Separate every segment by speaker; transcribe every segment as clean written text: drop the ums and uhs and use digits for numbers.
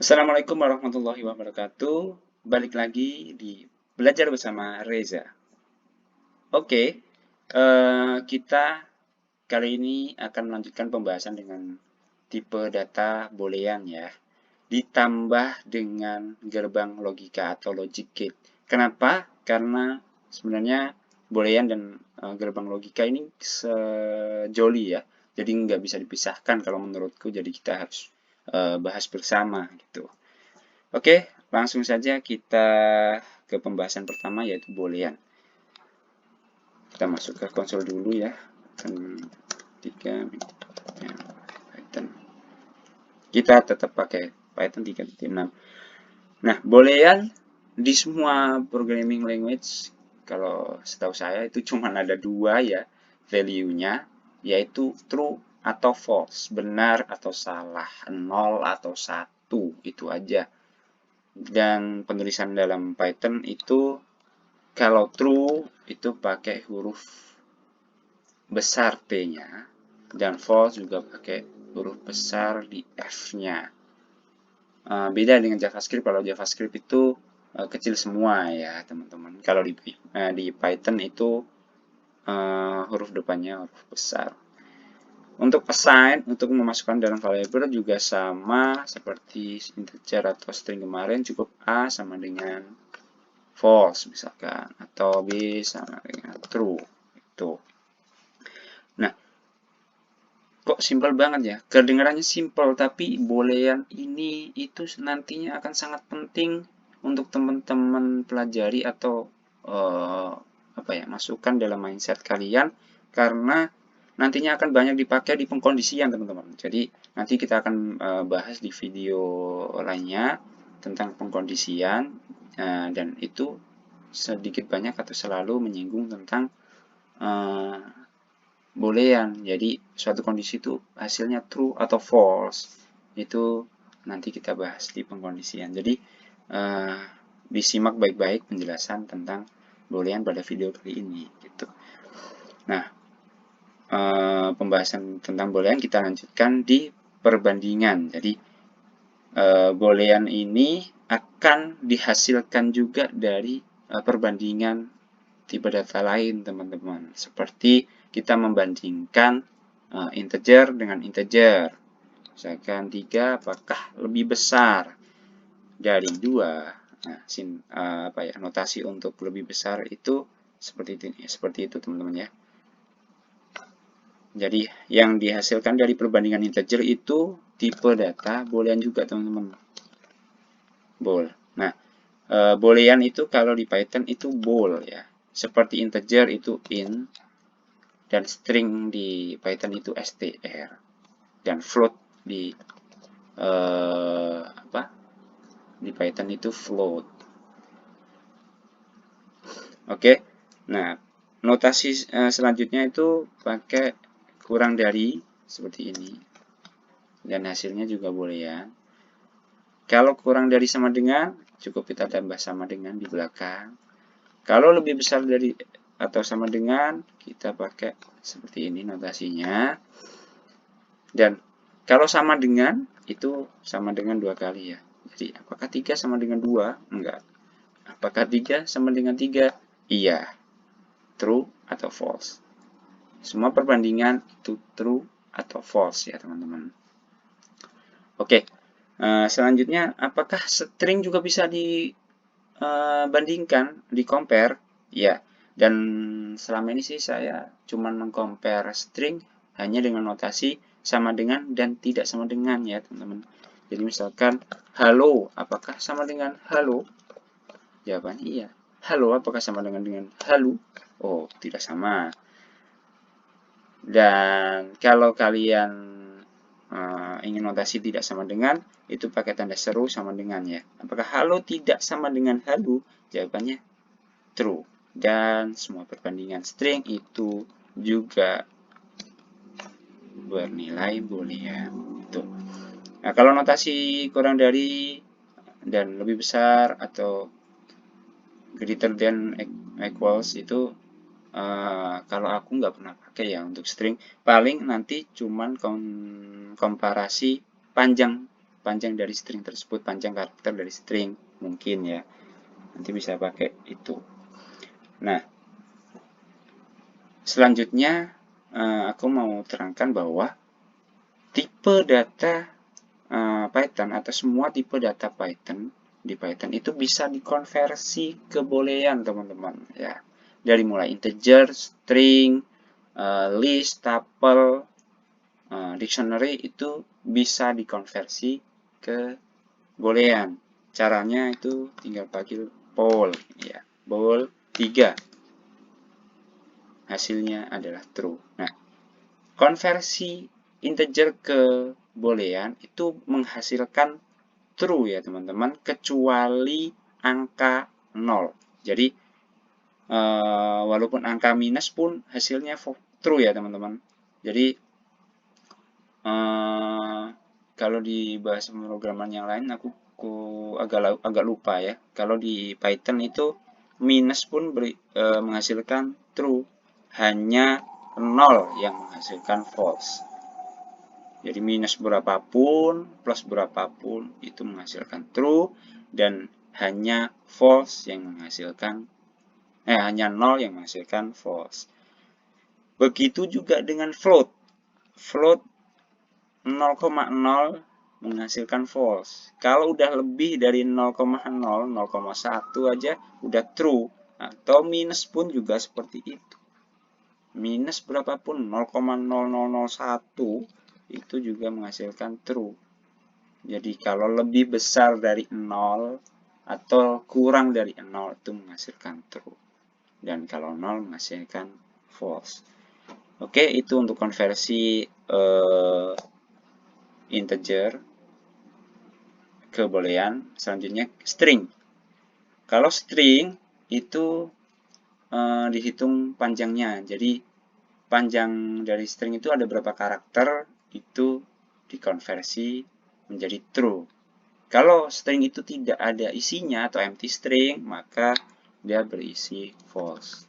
Speaker 1: Assalamualaikum warahmatullahi wabarakatuh. Balik lagi di Belajar Bersama Reza. Oke, kita kali ini akan melanjutkan pembahasan dengan tipe data boolean ya. Ditambah dengan gerbang logika atau logic gate. Kenapa? Karena sebenarnya boolean dan gerbang logika ini sejoli ya. Jadi nggak bisa dipisahkan kalau menurutku. Jadi kita harus bahas bersama gitu. Oke, langsung saja kita ke pembahasan pertama yaitu boolean. Kita masuk ke konsol dulu ya. Python. Kita tetap pakai Python 3.6. Nah, boolean di semua programming language kalau setahu saya itu cuma ada dua ya value-nya, yaitu true atau false, benar atau salah, 0 atau 1, itu aja. Dan penulisan dalam Python itu kalau true itu pakai huruf besar T-nya dan false juga pakai huruf besar di F-nya. Beda dengan JavaScript. Kalau JavaScript itu kecil semua ya teman-teman. Kalau di Python itu huruf depannya huruf besar. Untuk assign, untuk memasukkan dalam variabel juga sama seperti integer atau string kemarin, cukup A sama dengan false misalkan, atau B sama dengan true. Itu. Nah, kok simpel banget ya? Kedengarannya simpel, tapi boolean ini itu nantinya akan sangat penting untuk teman-teman pelajari atau masukkan dalam mindset kalian, karena nantinya akan banyak dipakai di pengkondisian teman-teman. Jadi nanti kita akan bahas di video lainnya tentang pengkondisian, dan itu sedikit banyak atau selalu menyinggung tentang boolean. Jadi suatu kondisi itu hasilnya true atau false. Itu nanti kita bahas di pengkondisian. Jadi disimak baik-baik penjelasan tentang boolean pada video kali ini gitu. Nah, pembahasan tentang boolean kita lanjutkan di perbandingan. Jadi boolean ini akan dihasilkan juga dari perbandingan tipe data lain teman-teman. Seperti kita membandingkan integer dengan integer. Misalkan 3 apakah lebih besar dari 2. Nah, notasi untuk lebih besar itu seperti itu teman-teman ya. Jadi yang dihasilkan dari perbandingan integer itu tipe data boolean juga teman-teman. Bool. Nah, boolean itu kalau di Python itu bool ya. Seperti integer itu int, dan string di Python itu str, dan float di di Python itu float. Oke. Nah, notasi selanjutnya itu pakai kurang dari seperti ini, dan hasilnya juga boolean. Kalau kurang dari sama dengan, cukup kita tambah sama dengan di belakang. Kalau lebih besar dari atau sama dengan, kita pakai seperti ini notasinya. Dan kalau sama dengan, itu sama dengan 2 kali ya. Jadi apakah 3 sama dengan 2? Enggak. Apakah 3 sama dengan 3? Iya. True atau false. Semua perbandingan itu true atau false ya teman-teman. Oke. Selanjutnya, apakah string juga bisa dibandingkan, di-compare? Ya. Dan selama ini sih saya cuma meng-compare string hanya dengan notasi sama dengan dan tidak sama dengan ya teman-teman. Jadi misalkan halo, apakah sama dengan halo? Jawabannya iya. Halo, apakah sama dengan halo? Oh, tidak sama. Dan kalau kalian ingin notasi tidak sama dengan, itu pakai tanda seru sama dengan ya. Apakah halo tidak sama dengan halo? Jawabannya true. Dan semua perbandingan string itu juga bernilai boolean. Itu. Nah, kalau notasi kurang dari dan lebih besar atau greater than equals itu kalau aku nggak pernah pakai ya untuk string. Paling nanti cuman komparasi panjang panjang dari string tersebut, panjang karakter dari string, mungkin ya. Nanti bisa pakai itu. Nah, selanjutnya aku mau terangkan bahwa tipe data Python atau semua tipe data Python di Python itu bisa dikonversi ke boolean, teman-teman, ya. Dari mulai integer, string, list, tuple, dictionary itu bisa dikonversi ke boolean. Caranya itu tinggal pakai bool, ya. Bool 3. Hasilnya adalah true. Nah, konversi integer ke boolean itu menghasilkan true ya teman-teman, kecuali angka 0. Jadi walaupun angka minus pun hasilnya true ya teman-teman. Jadi kalau di bahasa pemrograman yang lain aku agak lupa ya. Kalau di Python itu minus pun menghasilkan true, hanya 0 yang menghasilkan false. Jadi minus berapapun, plus berapapun itu menghasilkan true, dan hanya false yang menghasilkan hanya 0 yang menghasilkan false. Begitu juga dengan float. Float 0,0 menghasilkan false. Kalau udah lebih dari 0,0, 0,1 aja udah true, atau minus pun juga seperti itu. Minus berapapun 0,0001 itu juga menghasilkan true. Jadi kalau lebih besar dari 0 atau kurang dari 0 itu menghasilkan true. Dan kalau 0 menghasilkan false. Oke, itu untuk konversi integer ke boolean. Selanjutnya string. Kalau string itu dihitung panjangnya. Jadi panjang dari string itu ada berapa karakter, itu dikonversi menjadi true. Kalau string itu tidak ada isinya atau empty string, maka dia berisi false.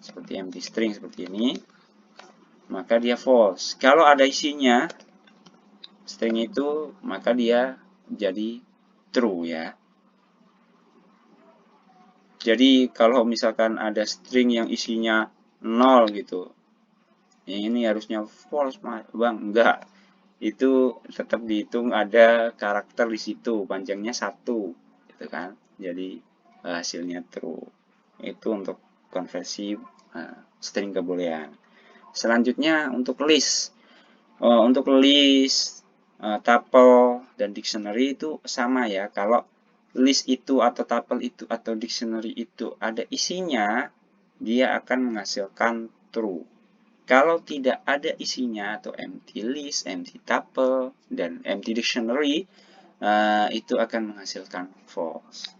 Speaker 1: Seperti empty string seperti ini, maka dia false. Kalau ada isinya string itu, maka dia jadi true ya. Jadi kalau misalkan ada string yang isinya 0 gitu, ini harusnya false, Bang. Enggak. Itu tetap dihitung ada karakter di situ, panjangnya 1 gitu kan. Jadi hasilnya true. Itu untuk konversi string ke boolean. Selanjutnya untuk list. Untuk list, tuple, dan dictionary itu sama ya. Kalau list itu atau tuple itu atau dictionary itu ada isinya, dia akan menghasilkan true. Kalau tidak ada isinya atau empty list, empty tuple, dan empty dictionary, itu akan menghasilkan false.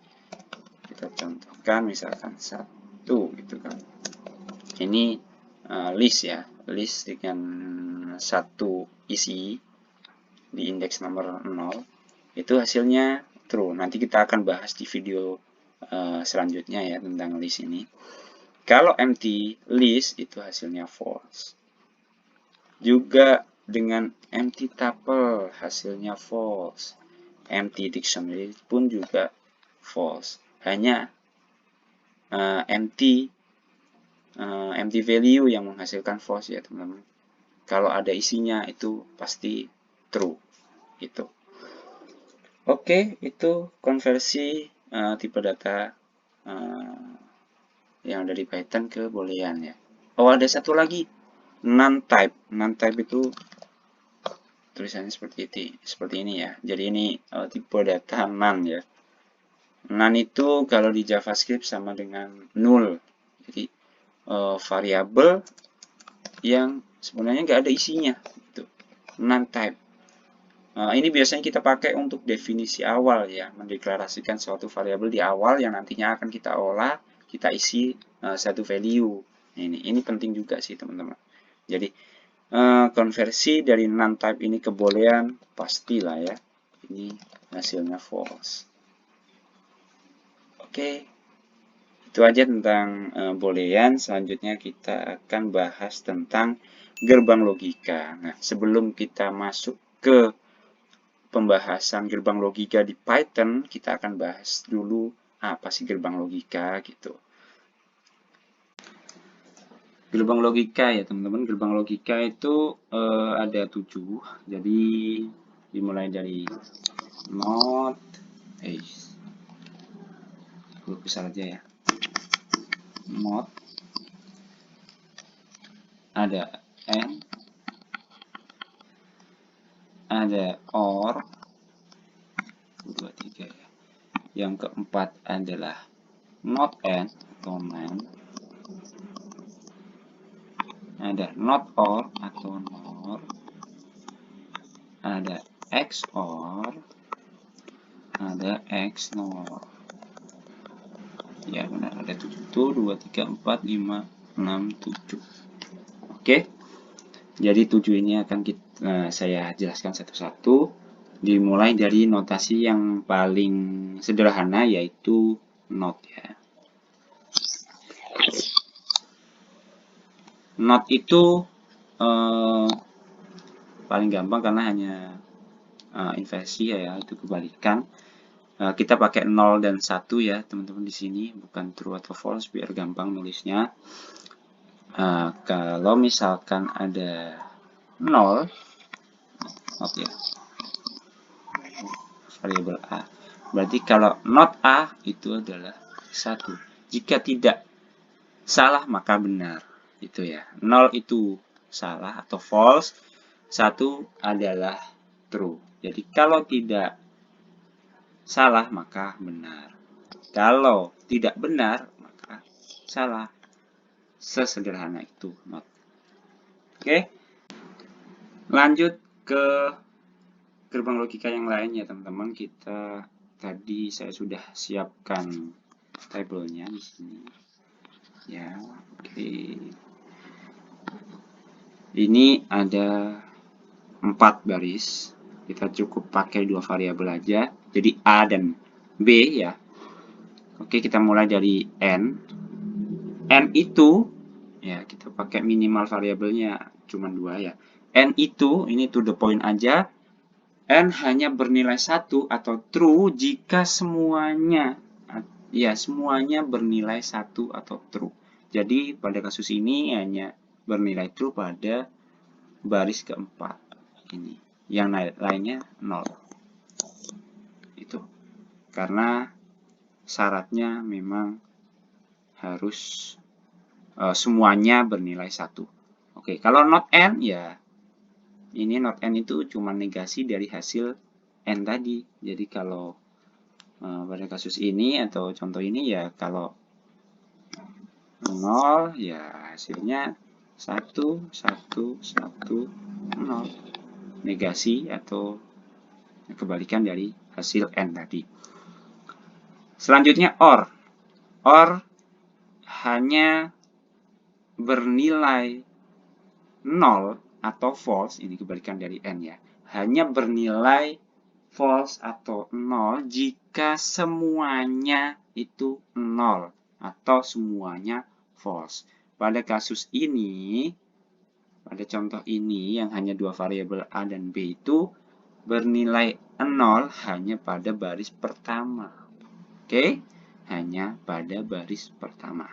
Speaker 1: Kita contohkan misalkan 1 gitu kan. Ini list ya, list dengan 1 isi di indeks nomor 0, itu hasilnya true. Nanti kita akan bahas di video selanjutnya ya tentang list ini. Kalau empty list itu hasilnya false. Juga dengan empty tuple hasilnya false. Empty dictionary pun juga false. Hanya empty value yang menghasilkan false ya teman-teman. Kalau ada isinya itu pasti true. Itu. Oke, itu konversi tipe data yang dari Python ke boolean ya. Oh, ada satu lagi, non-type. Non-type itu tulisannya seperti ini ya. Jadi ini tipe data non ya. Non itu kalau di JavaScript sama dengan null. Jadi variabel yang sebenarnya nggak ada isinya. Gitu. Non-type. Ini biasanya kita pakai untuk definisi awal ya, mendeklarasikan suatu variabel di awal yang nantinya akan kita olah, kita isi satu value. Ini penting juga sih teman-teman. Jadi konversi dari non-type ini ke boolean pastilah ya, ini hasilnya false. Oke, itu aja tentang boolean. Selanjutnya kita akan bahas tentang gerbang logika. Nah, sebelum kita masuk ke pembahasan gerbang logika di Python, kita akan bahas dulu apa sih gerbang logika gitu. Gerbang logika ya teman-teman, gerbang logika itu ada 7, jadi dimulai dari not, huruf besar aja ya, not, ada and, ada or, 2, 3 ya. Yang keempat adalah not and atau non, ada not or atau nor, ada XOR, ada XNOR. Ya benar, ada 7 tuh, 2, 3, 4, 5, 6, 7. Oke, jadi 7 ini akan saya jelaskan satu-satu. Dimulai dari notasi yang paling sederhana, yaitu not ya. Not itu paling gampang karena hanya inversi ya, itu kebalikan. Kita pakai 0 dan 1 ya teman-teman di sini, bukan true atau false biar gampang nulisnya. Kalau misalkan ada 0, not ya, variabel A, berarti kalau not A itu adalah 1. Jika tidak salah maka benar, itu ya. 0 itu salah atau false, 1 adalah true. Jadi kalau tidak salah maka benar, kalau tidak benar maka salah. Sesederhana itu not. Oke, lanjut ke gerbang logika yang lain ya teman-teman. Tadi saya sudah siapkan tabelnya di sini ya. Oke, ini ada 4 baris, kita cukup pakai 2 variabel aja, jadi A dan B ya. Oke, kita mulai dari N. N itu ya kita pakai minimal variabelnya cuma 2 ya. N itu ini to the point aja. N hanya bernilai 1 atau true jika semuanya bernilai 1 atau true. Jadi pada kasus ini hanya bernilai true pada baris keempat ini. Yang lainnya 0. Itu. Karena syaratnya memang harus semuanya bernilai 1. Oke, kalau not n ya ini not n itu cuma negasi dari hasil n tadi. Jadi kalau pada kasus ini atau contoh ini ya kalau 0 ya hasilnya 1, 1, 1, 0. Negasi atau kebalikan dari hasil n tadi. Selanjutnya OR. OR hanya bernilai 0 atau false, ini kebalikan dari n ya. Hanya bernilai false atau 0 jika semuanya itu 0 atau semuanya false. Pada kasus ini, pada contoh ini yang hanya 2 variabel A dan B itu bernilai 0 hanya pada baris pertama. Oke, hanya pada baris pertama.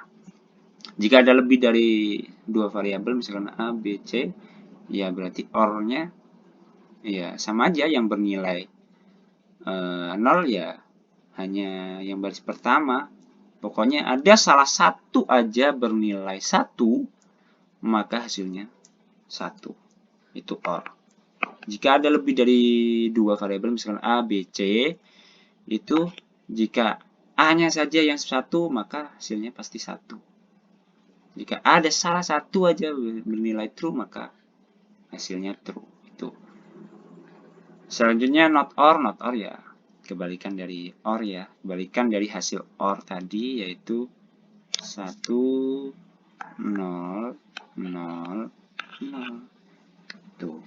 Speaker 1: Jika ada lebih dari 2 variabel, misalkan A, B, C, ya berarti OR-nya ya sama aja, yang bernilai 0 ya hanya yang baris pertama. Pokoknya ada salah satu aja bernilai 1, maka hasilnya 1. Itu OR. Jika ada lebih dari 2 variabel, misalkan A, B, C, itu jika A-nya saja yang 1, maka hasilnya pasti 1. Jika ada salah satu aja bernilai true, maka hasilnya true. Itu. Selanjutnya not or ya kebalikan dari or ya, kebalikan dari hasil or tadi, yaitu 1, 0, 0, 0. Tuh.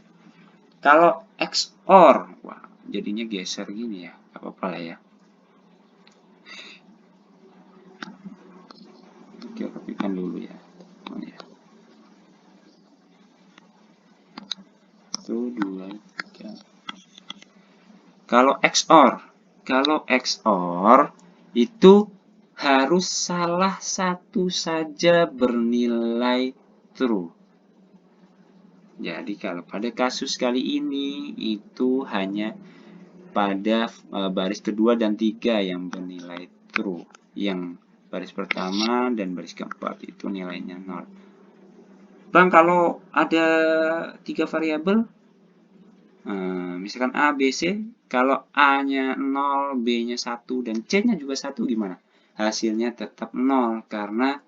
Speaker 1: Kalau XOR, wah, jadinya geser gini ya, gak apa-apa lah ya. Oke, rapikan dulu ya. Oh, ya. 1, 2, 3. Kalau XOR itu harus salah satu saja bernilai true. Jadi kalau pada kasus kali ini itu hanya pada baris kedua dan tiga yang bernilai true. Yang baris pertama dan baris keempat itu nilainya 0. Bang, kalau ada 3 variabel, misalkan A, B, C, kalau A-nya 0, B-nya 1, dan C-nya juga 1 gimana? Hasilnya tetap 0 karena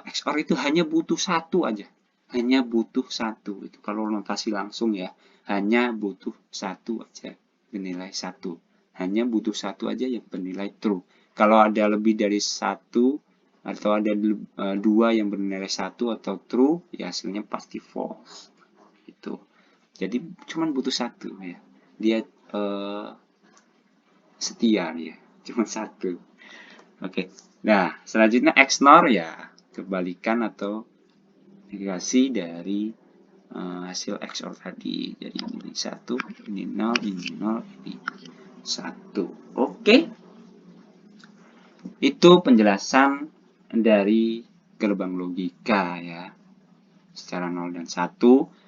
Speaker 1: XOR itu hanya butuh 1 aja. Hanya butuh 1. Itu kalau notasi langsung ya. Hanya butuh 1 aja bernilai 1. Hanya butuh 1 aja yang bernilai true. Kalau ada lebih dari 1 atau ada 2 yang bernilai 1 atau true, ya hasilnya pasti false. Itu. Jadi cuman butuh 1 ya. Dia setia dia. Cuma 1. Oke. Nah, selanjutnya XNOR ya kebalikan atau negasi dari hasil XOR tadi. Jadi ini 1, ini 0, ini 0, ini 1. Oke. Itu penjelasan dari gerbang logika ya. Secara 0 dan 1.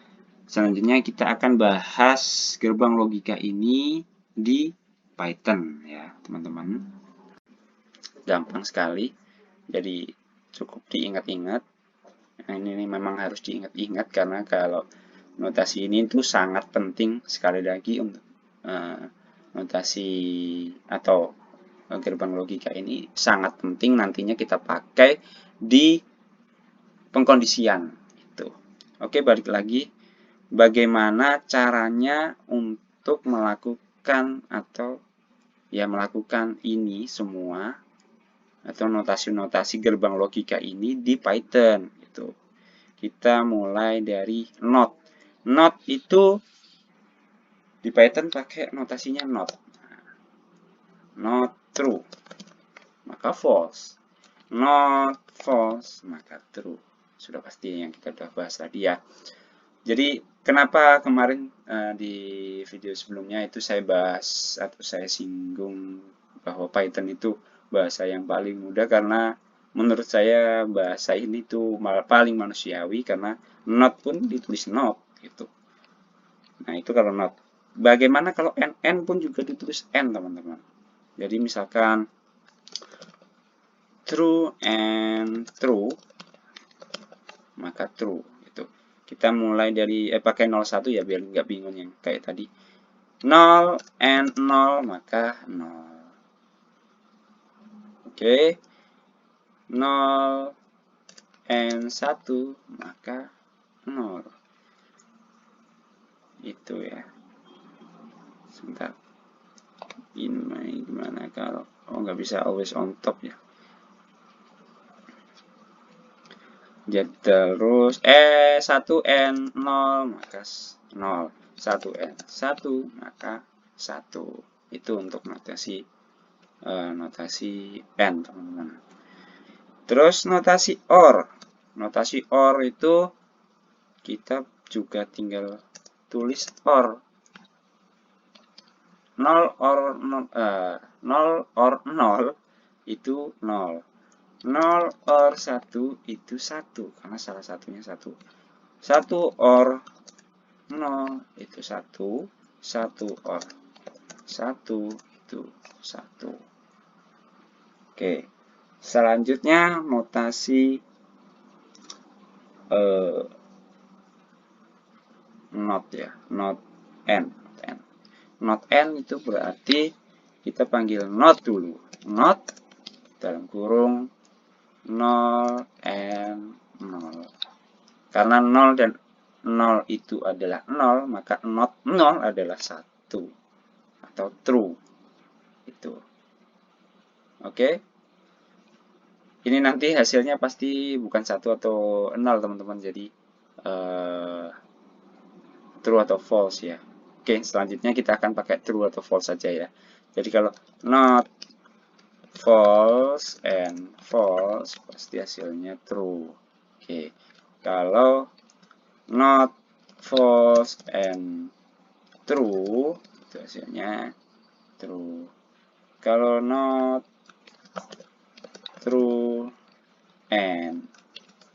Speaker 1: Selanjutnya kita akan bahas gerbang logika ini di Python ya, teman-teman. Gampang sekali. Jadi cukup diingat-ingat. Nah, ini memang harus diingat-ingat karena kalau notasi ini itu sangat penting sekali lagi untuk notasi atau gerbang logika ini sangat penting nantinya kita pakai di pengkondisian itu. Oke, balik lagi bagaimana caranya untuk melakukan atau ya melakukan ini semua atau notasi-notasi gerbang logika ini di Python gitu. Kita mulai dari not. Not itu di Python pakai notasinya not. Not true, maka false. Not false, maka true. Sudah pasti yang kita udah bahas tadi ya. Jadi kenapa kemarin di video sebelumnya itu saya bahas atau saya singgung bahwa Python itu bahasa yang paling mudah karena menurut saya bahasa ini tuh malah paling manusiawi karena not pun ditulis not gitu. Nah, itu kalau not. Bagaimana kalau n pun juga ditulis n, teman-teman. Jadi misalkan true and true, maka true gitu. Kita mulai dari pakai 01 ya biar nggak bingung yang kayak tadi. 0 and 0 maka 0. Oke. 0 and 1 maka 0. Itu ya. Sebentar. Ini gimana kalau nggak bisa always on top ya. Jadi terus 1 n 0 maka 0. 1 n 1 maka 1. Itu untuk notasi n, teman-teman. Terus notasi OR. Notasi OR itu kita juga tinggal tulis OR. 0 or 0 itu 0. 0 or 1 itu 1 karena salah satunya 1. 1 or 0 itu 1. 1 or 1 itu 1. Oke. Selanjutnya notasi not ya, not n. Not n itu berarti kita panggil not dulu. Not dalam kurung 0 and 0. Karena 0 dan 0 itu adalah 0, maka not 0 adalah 1 atau true. Itu. Oke. Ini nanti hasilnya pasti bukan 1 atau 0, teman-teman. Jadi true atau false ya. Oke, selanjutnya kita akan pakai true atau false saja ya. Jadi kalau not false and false pasti hasilnya true. Oke. Kalau not false and true itu hasilnya true. Kalau not true and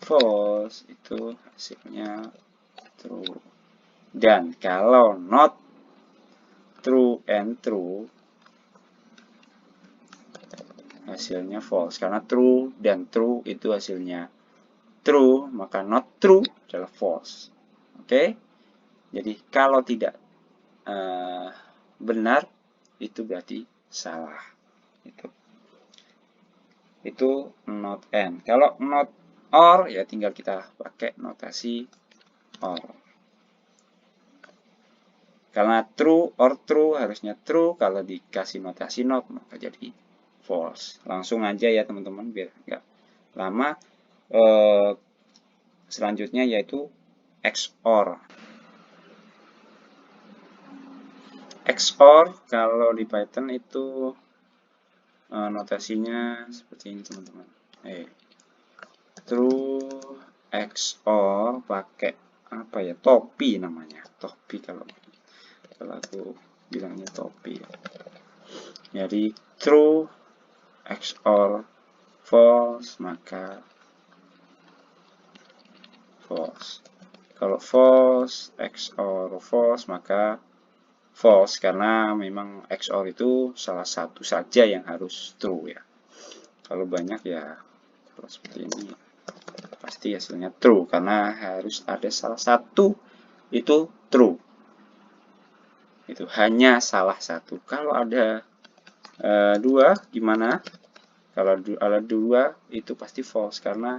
Speaker 1: false itu hasilnya true. Dan kalau not true and true hasilnya false, karena true dan true itu hasilnya true, maka not true adalah false. Oke, jadi kalau tidak benar itu berarti salah. Itu not and. Kalau not or ya tinggal kita pakai notasi or. Karena true or true harusnya true, kalau dikasih notasi not maka jadi false. Langsung aja ya teman-teman biar nggak lama. Selanjutnya yaitu XOR. XOR kalau di Python itu notasinya seperti ini teman-teman. True XOR pakai apa ya, topi namanya, topi kalau aku bilangnya topi. Jadi true XOR false maka false. Kalau false XOR false maka false, karena memang XOR itu salah satu saja yang harus true ya. Kalau banyak ya kalau seperti ini pasti hasilnya true, karena harus ada salah satu itu true. Itu hanya salah satu. Kalau ada dua gimana? Kalau ada dua itu pasti false, karena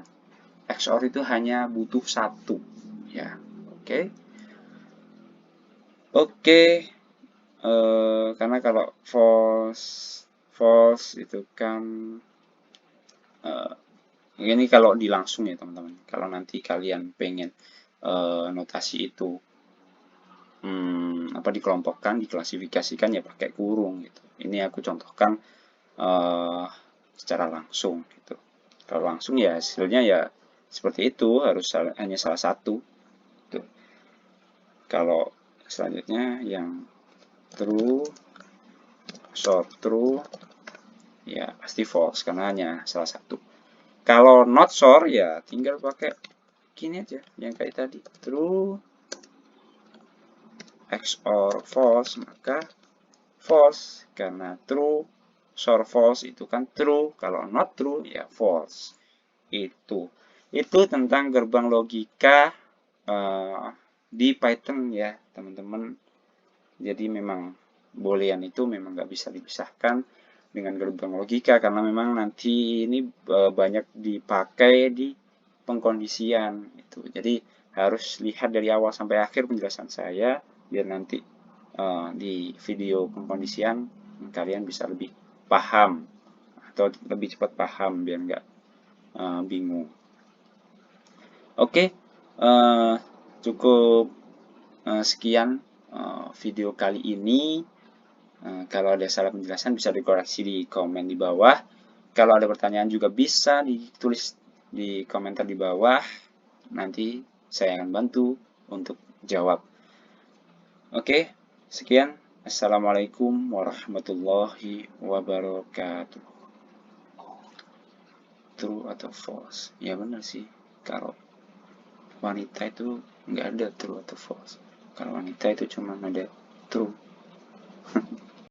Speaker 1: XOR itu hanya butuh satu ya. Oke. Karena kalau false itu kan ini kalau di langsung ya teman-teman. Kalau nanti kalian pengen notasi itu dikelompokkan, diklasifikasikan ya pakai kurung gitu. Ini aku contohkan secara langsung gitu. Kalau langsung ya hasilnya ya seperti itu, harus hanya salah satu gitu. Kalau selanjutnya yang true short true ya pasti false, karena hanya salah satu. Kalau not short ya tinggal pakai gini aja yang kayak tadi, true XOR false maka false, karena true short false itu kan true, kalau not true ya false. Itu tentang gerbang logika di Python ya teman-teman. Jadi memang boolean itu memang nggak bisa dipisahkan dengan gerbang logika, karena memang nanti ini banyak dipakai di pengkondisian itu. Jadi harus lihat dari awal sampai akhir penjelasan saya, biar nanti di video pengkondisian kalian bisa lebih paham atau lebih cepat paham, biar nggak bingung. Oke, cukup sekian video kali ini. Kalau ada salah penjelasan bisa dikoreksi di komen di bawah. Kalau ada pertanyaan juga bisa ditulis di komentar di bawah. Nanti saya akan bantu untuk jawab. Oke, sekian. Assalamualaikum warahmatullahi wabarakatuh. True atau false? Ya benar sih. Kalau wanita itu nggak ada true atau false. Kalau wanita itu cuma ada true.